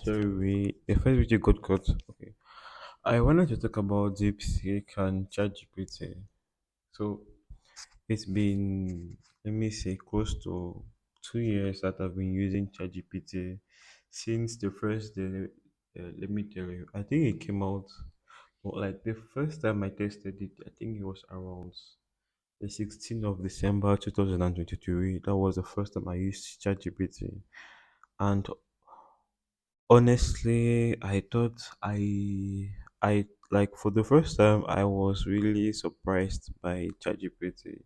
Sorry, the first video got cut. Okay. I wanted to talk about DeepSeek and ChatGPT. So it's been, let me say, close to 2 years that I've been using ChatGPT since the first day. Let me tell you, I think it came out, well, like the first time I tested it, I think it was around the 16th of December 2023. That was the first time I used ChatGPT. And honestly, I thought I like for the first time I was really surprised by ChatGPT.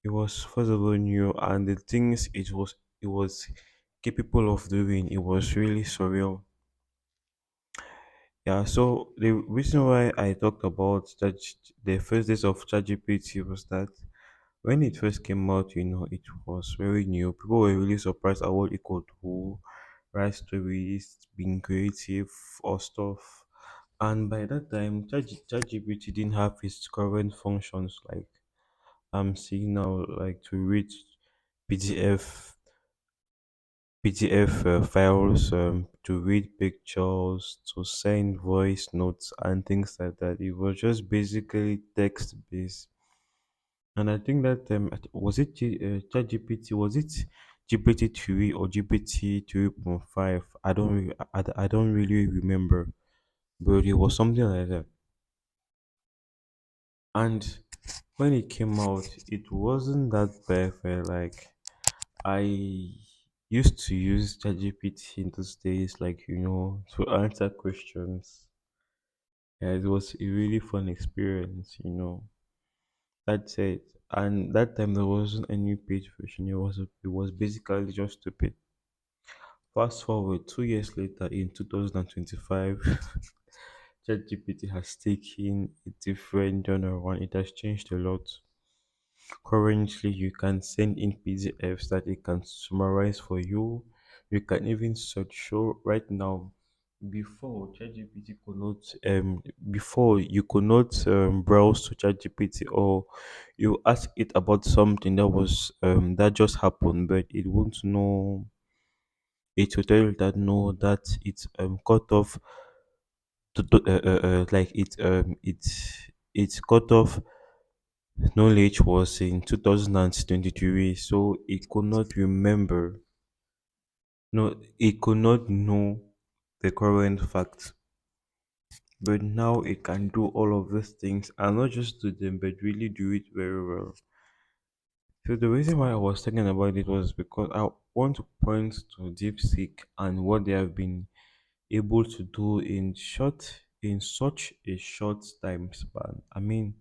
It was first of all new and the things it was capable of doing, it was really surreal. Yeah, so the reason why I talked about the first days of ChatGPT was that when it first came out, it was very new. People were really surprised at what it could do, write stories, being creative or stuff. And by that time, ChatGPT didn't have its current functions like I'm seeing now, like to read PDF PDF files, to read pictures, to send voice notes, and things like that. It was just basically text based. And I think that was it ChatGPT? Was it GPT 3 or GPT 3.5? I don't really remember, but it was something like that. And when it came out, it wasn't that perfect. Like I used to use ChatGPT in those days, like to answer questions. Yeah, it was a really fun experience. That's it. And that time there wasn't any paid version. It was basically just stupid. Fast forward 2 years later in 2025, ChatGPT has taken a different genre and it has changed a lot. Currently, you can send in PDFs that it can summarize for you. You can even search. So right now, before ChatGPT could not, before you could not browse to ChatGPT or you ask it about something that just happened, but it won't know. It will tell you that no, that it's cut off like it's cut off knowledge was in 2023, so it could not remember. No, it could not know the current facts. But now it can do all of these things and not just do them, but really do it very well. So the reason why I was talking about it was because I want to point to DeepSeek and what they have been able to do in such a short time span. I mean,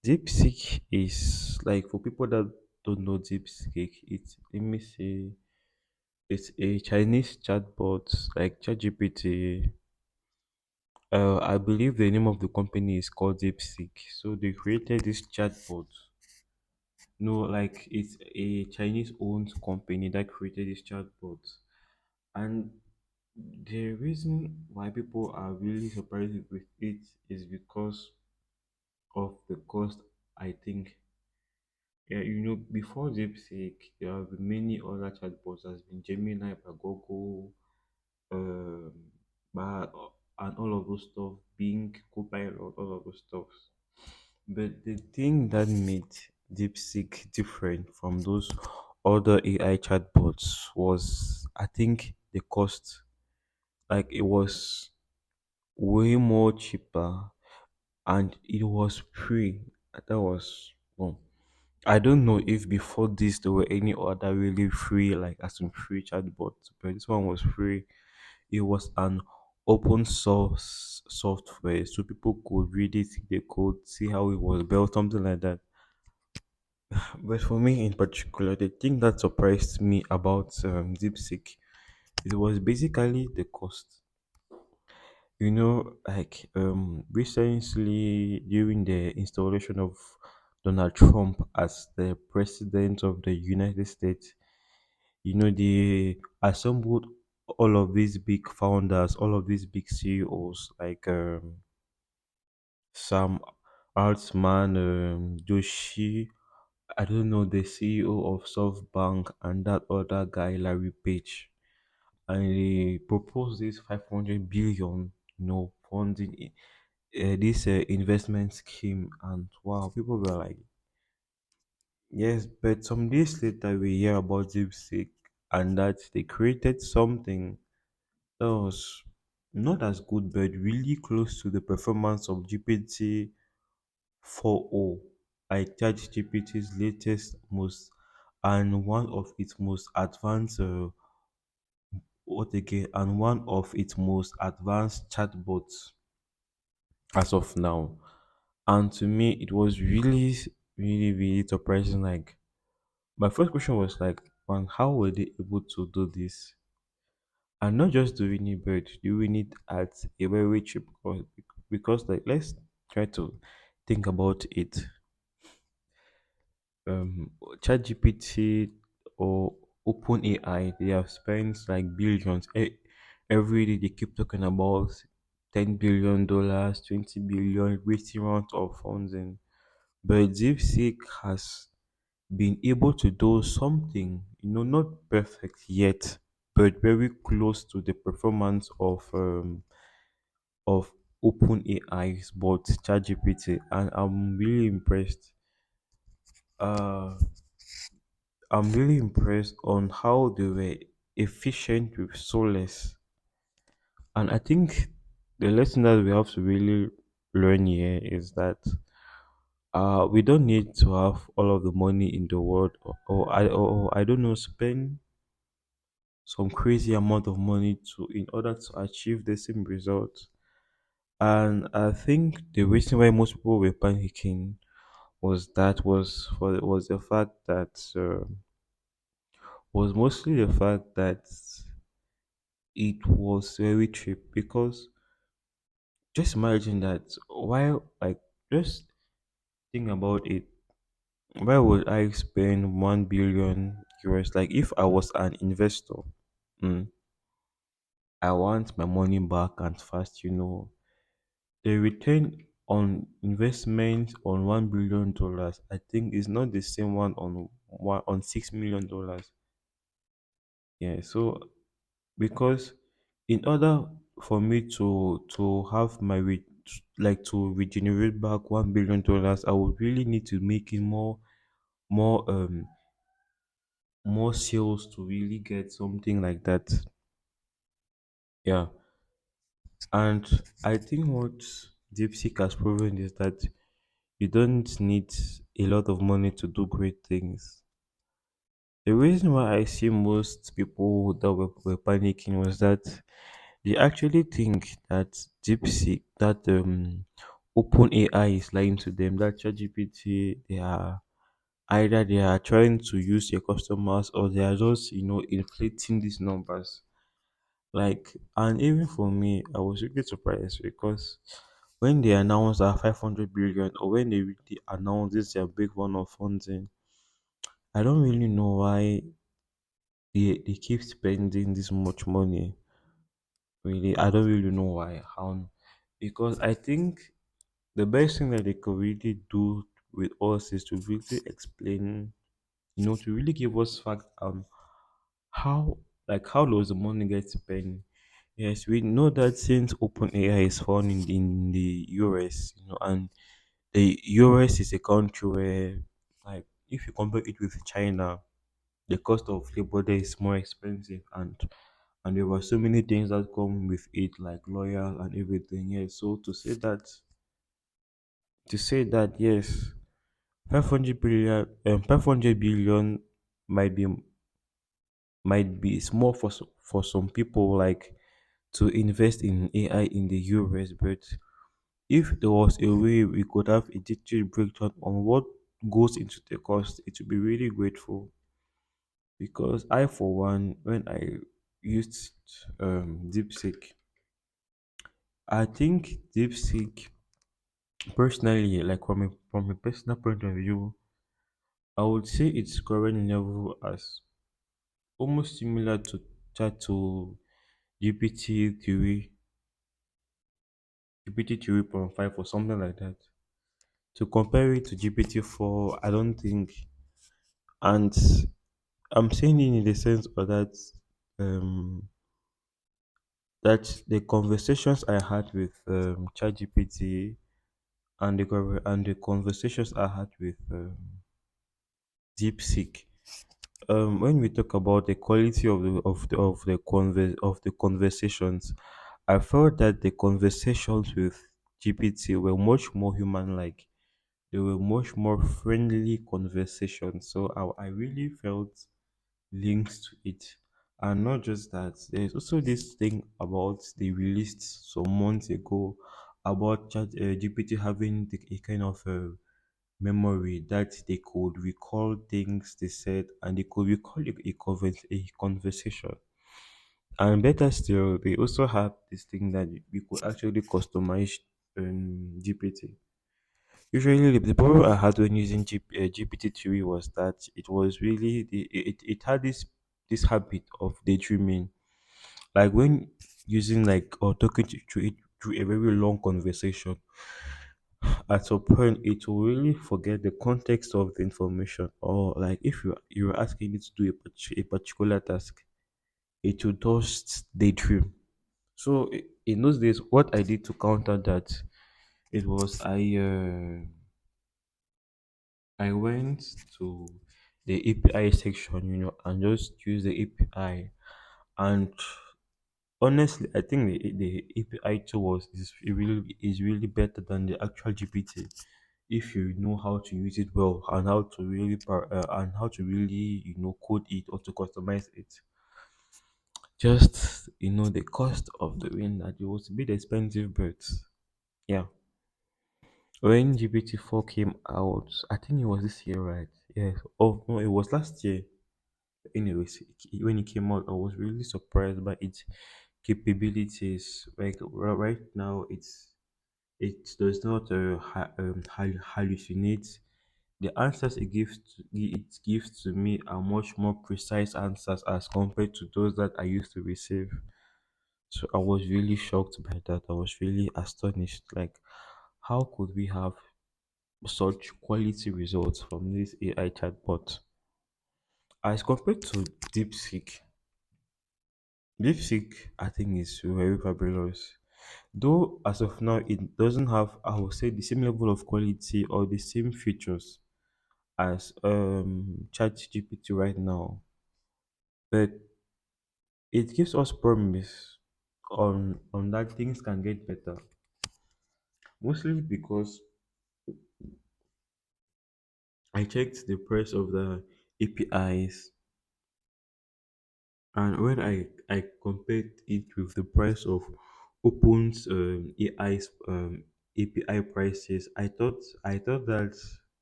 DeepSeek is like for people that don't know DeepSeek, it's let me say it's a Chinese chatbot like ChatGPT. I believe the name of the company is called DeepSeek. So they created this chatbot. No, like it's a Chinese owned company that created this chatbot. And the reason why people are really surprised with it is because of the cost, I think. Yeah, before DeepSeek, there have been many other chatbots. There's been Gemini by Google, um, by, and all of those stuff, Bing, Copilot, all of those stuff. But the thing that made DeepSeek different from those other AI chatbots was, I think, the cost. Like it was way more cheaper, and it was free. That was well. I don't know if before this there were any other really free, like as in free chatbots, but this one was free. It was an open source software, so people could read it, they could see how it was built, something like that. But for me in particular, the thing that surprised me about DeepSeek, it was basically the cost. Like recently during the installation of Donald Trump as the president of the United States, they assembled all of these big founders, all of these big CEOs like Sam Altman, Joshi, I don't know, the CEO of SoftBank, and that other guy, Larry Page. and they proposed this 500 billion, funding this investment scheme, and wow, people were like, yes, but some days later we hear about DeepSeek and that they created something that was not as good, but really close to the performance of GPT 4.0, like ChatGPT's latest most and one of its most advanced what again and one of its most advanced chatbots as of now. And to me, it was really, really, really surprising. Like my first question was like, man, how were they able to do this? And not just doing it, but doing it at a very cheap cost. Because like, let's try to think about it. ChatGPT or OpenAI, they have spent like billions. Every day they keep talking about $10 billion, 20 billion, wasting rounds of funding. But DeepSeek has been able to do something, not perfect yet, but very close to the performance of OpenAI's bot ChatGPT, and I'm really impressed. Uh, I'm really impressed on how they were efficient with so less. And I think the lesson that we have to really learn here is that we don't need to have all of the money in the world, or I don't know, spend some crazy amount of money to in order to achieve the same result. And I think the reason why most people were panicking was the fact that was mostly the fact that it was very cheap, because just imagine that, while like, just think about it, why would I spend 1 billion euros? Like, if I was an investor, mm, I want my money back and fast. The return on investment on $1 billion, I think, is not the same one on $6 million. Yeah, so because in order for me to have like to regenerate back $1 billion, I would really need to make it more more sales to really get something like that. Yeah, and I think what DeepSeek has proven is that you don't need a lot of money to do great things. The reason why I see most people that were panicking was that they actually think that DeepSeek, that OpenAI is lying to them, that ChatGPT, they are trying to use their customers, or they are just, inflating these numbers. Like, and even for me, I was really surprised, because when they announced that 500 billion, or when they really announced this their big one of funding, I don't really know why they keep spending this much money. Really, I don't really know why. How? Because I think the best thing that they could really do with us is to really explain, to really give us fact on how, like, how does the money get spent. Yes, we know that since OpenAI is found in the US, and the US is a country where, like, if you compare it with China, the cost of labor there is more expensive, and there were so many things that come with it, like lawyers and everything. Yes, so to say that yes, 500 billion might be small for for some people, like, to invest in AI in the US, but if there was a way we could have a detailed breakdown on what goes into the cost, it would be really grateful. Because I, for one, when I used DeepSeek, I think DeepSeek, personally, like, from a personal point of view, I would say its current level as almost similar to chat to GPT theory, GPT 3.5 or something like that. To compare it to GPT-4, I don't think, and I'm saying it in the sense of that, um, that the conversations I had with ChatGPT and the conversations I had with DeepSeek. When we talk about the quality of the conversations, I felt that the conversations with GPT were much more human-like. They were much more friendly conversations. So I really felt links to it. And not just that, there's also this thing about they released some months ago about GPT having a kind of memory that they could recall things they said and they could recall a conversation. And better still, they also have this thing that we could actually customize GPT. Usually, the problem I had when using GPT-3 was that it was really it had this habit of daydreaming. Like when using like or talking to it through a very long conversation, at some point it will really forget the context of the information. Or like if you're asking it to do a particular task, it will just daydream. So in those days, what I did to counter that, it was I went to the API section, and just use the API. And honestly, I think the API tool is really better than the actual GPT if you know how to use it well and how to really code it or to customize it. Just the cost of doing that, it was a bit expensive, but yeah. When GPT-4 came out, I think it was this year, right? Yeah. Oh no, it was last year. Anyways, when it came out, I was really surprised by its capabilities. Like right now, it does not hallucinate. The answers it gives to me are much more precise answers as compared to those that I used to receive. So I was really shocked by that. I was really astonished. Like, how could we have such quality results from this AI chatbot as compared to DeepSeek? DeepSeek, I think, is very fabulous. Though as of now, it doesn't have, I would say, the same level of quality or the same features as ChatGPT right now, but it gives us promise on that things can get better. Mostly because I checked the price of the APIs, and when I compared it with the price of Open's API prices, I thought that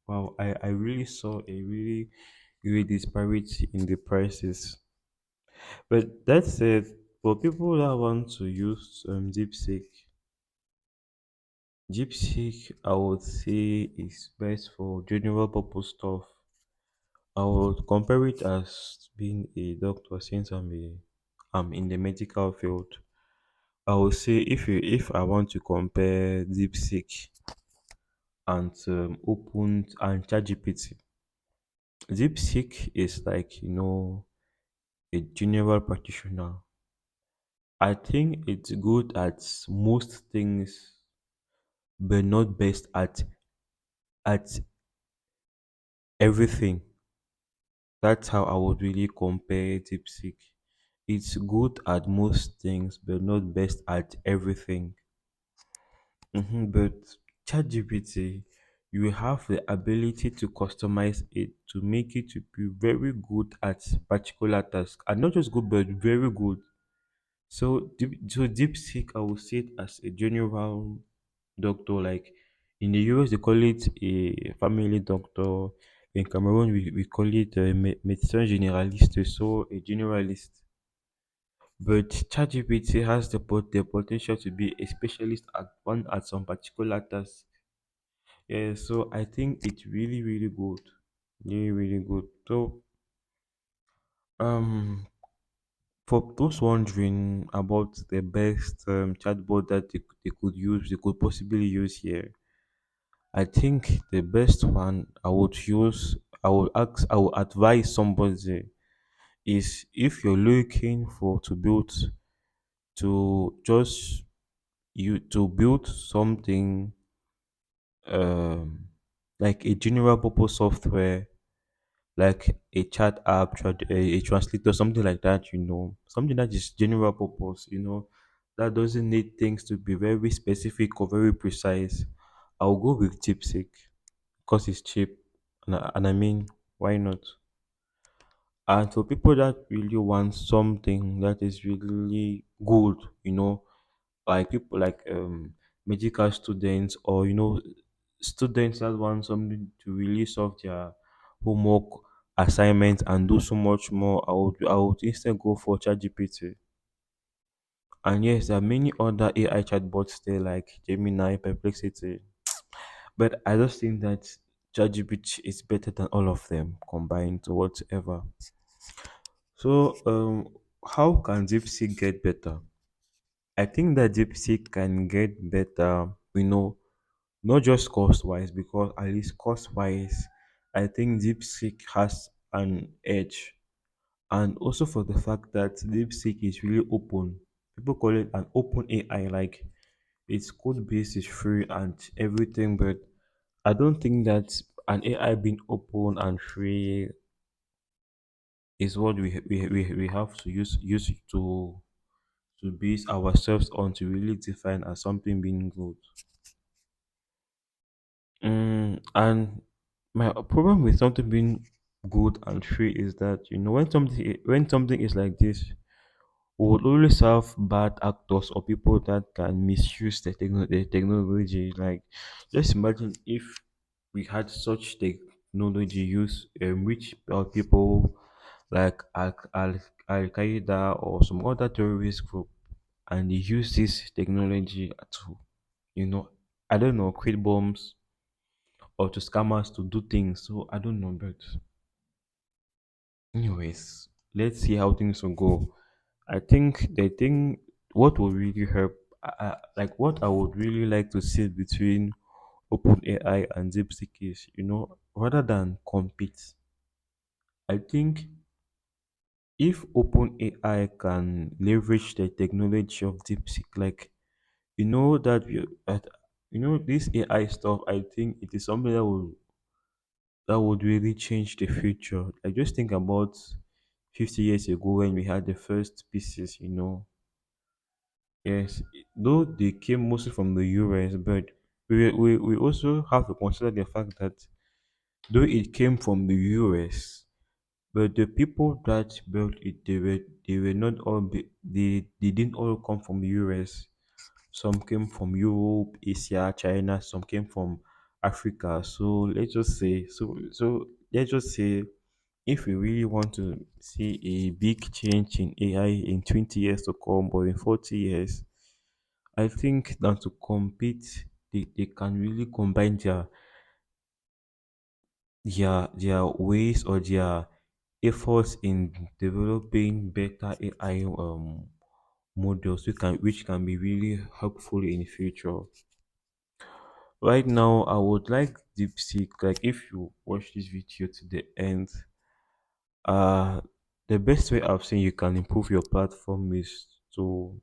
wow, I really saw a really great disparity in the prices. But that said, for people that want to use DeepSeek, I would say is best for general purpose stuff. I would compare it as being a doctor since I'm in the medical field. I would say if I want to compare DeepSeek and Open and ChatGPT, DeepSeek is like a general practitioner. I think it's good at most things, but not best at everything. That's how I would really compare DeepSeek. It's good at most things, but not best at everything. But ChatGPT, you have the ability to customize it to make it to be very good at particular task, and not just good, but very good. So DeepSeek, I would say it as a general doctor. Like in the US, they call it a family doctor. In Cameroon, we call it a médecin généraliste, so a generalist. But ChatGPT has the potential to be a specialist at some particular task. Yeah, so I think it's really, really good. Really, really good. So, um, for those wondering about the best chatbot that they could possibly use here, I think the best one I would advise somebody is if you're looking for to just you to build something um like a general purpose software, like a chat app, a translator, something like that, something that is general purpose, that doesn't need things to be very specific or very precise. I'll go with DeepSeek because it's cheap, and I mean, why not? And for people that really want something that is really good, like people like medical students, or students that want something to really solve their homework assignments and do so much more, I would instead go for ChatGPT. And yes, there are many other AI chatbots there like Gemini, Perplexity, but I just think that ChatGPT is better than all of them combined or whatever. So, how can DeepSeek get better? I think that DeepSeek can get better, not just cost wise, because at least cost wise, I think DeepSeek has an edge. And also for the fact that DeepSeek is really open. People call it an open AI, like its code base is free and everything, but I don't think that an AI being open and free is what we have to use to base ourselves on to really define as something being good. And my problem with something being good and free is that when something is like this, we would always have bad actors or people that can misuse the technology. Like, just imagine if we had such technology use, which people like Al Qaeda or some other terrorist group, and they use this technology to, you know, I don't know, create bombs or to scammers to do things. So I don't know, but anyways, let's see how things will go. I think the thing, what will really help, like what I would really like to see between OpenAI and DeepSeek is, rather than compete, I think if OpenAI can leverage the technology of DeepSeek, like that this AI stuff, I think it is something that would really change the future. Like, just think about 50 years ago when we had the first pieces. Yes, though they came mostly from the US, but we also have to consider the fact that though it came from the US, but the people that built it, they were not all they didn't all come from the US. Some came from Europe, Asia, China. Some came from Africa. So let's just say if we really want to see a big change in AI in 20 years to come or in 40 years, I think that to compete, they can really combine their ways or their efforts in developing better AI models which can be really helpful in the future. Right now, I would like DeepSeek. Like, if you watch this video to the end, uh, the best way I've seen you can improve your platform is to,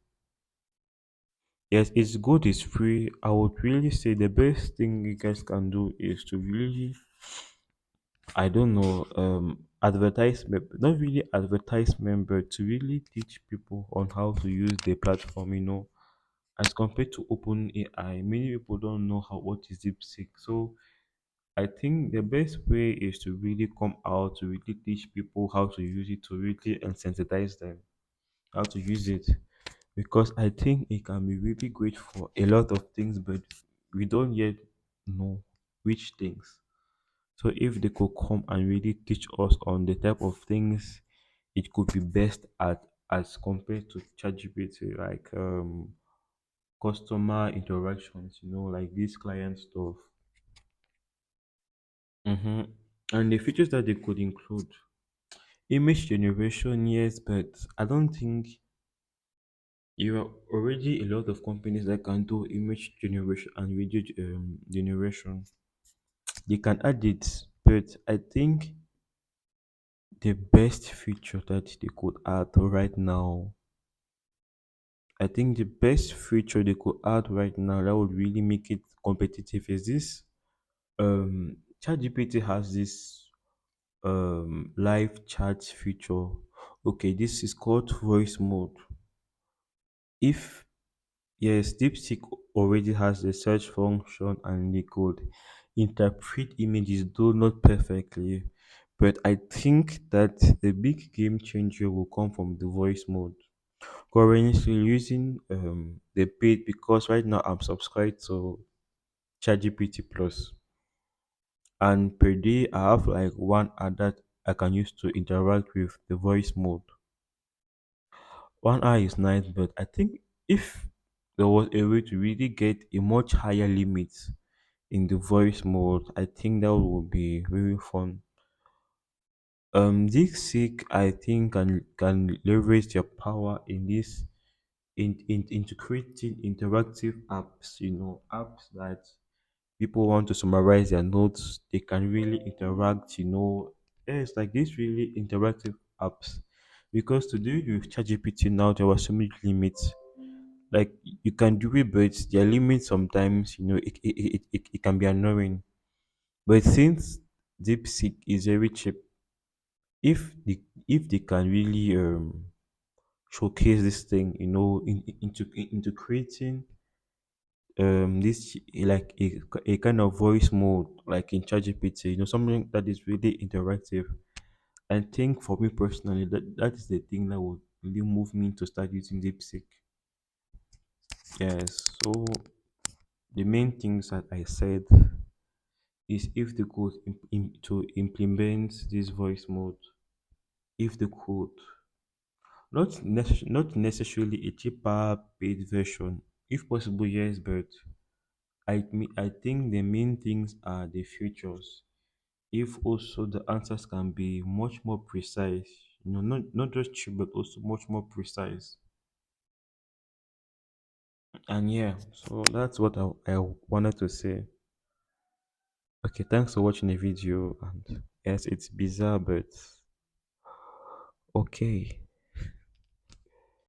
yes, it's good, it's free. I would really say the best thing you guys can do is to really, I don't know, advertisement, not really advertisement, but to really teach people on how to use the platform, as compared to open AI. Many people don't know what is DeepSeek. So I think the best way is to really come out to really teach people how to use it, to really and sensitize them how to use it, because I think it can be really great for a lot of things, but we don't yet know which things. So if they could come and really teach us on the type of things it could be best at as compared to ChatGPT, like customer interactions, like this client stuff. And the features that they could include image generation, yes, but I don't think you are already a lot of companies that can do image generation and video generation. They can add it, but I think the best feature that they could add right now I think the best feature they could add right now that would really make it competitive is this. ChatGPT has this live chat feature. Okay, this is called voice mode. If yes, DeepSeek already has the search function and they could interpret images, though not perfectly. But I think that the big game changer will come from the voice mode. Currently using the paid because right now I'm subscribed to ChatGPT Plus, and per day I have like one ad that I can use to interact with the voice mode. 1 hour is nice, but I think if there was a way to really get a much higher limit in the voice mode, I think that would be very fun. DeepSeek I think can leverage their power in this into creating interactive apps. You know, apps that people want to summarize their notes, they can really interact. You know, yeah, it's like this really interactive apps. Because to do it with ChatGPT now, there were so many limits. Like you can do it, but there are limits sometimes. You know, it can be annoying. But since DeepSeek is very cheap, if they can really showcase this thing, you know, into creating this like a kind of voice mode like in ChatGPT, you know, something that is really interactive. I think for me personally, that is the thing that would really move me to start using DeepSeek. Yes. So the main things that I said is if they could to implement this voice mode, if they could, not necessarily a cheaper paid version, if possible, yes, but I think the main things are the features. If also the answers can be much more precise, you know, not just cheap but also much more precise. And yeah, so that's what I wanted to say. Okay, thanks for watching the video. And yes, it's bizarre, but okay.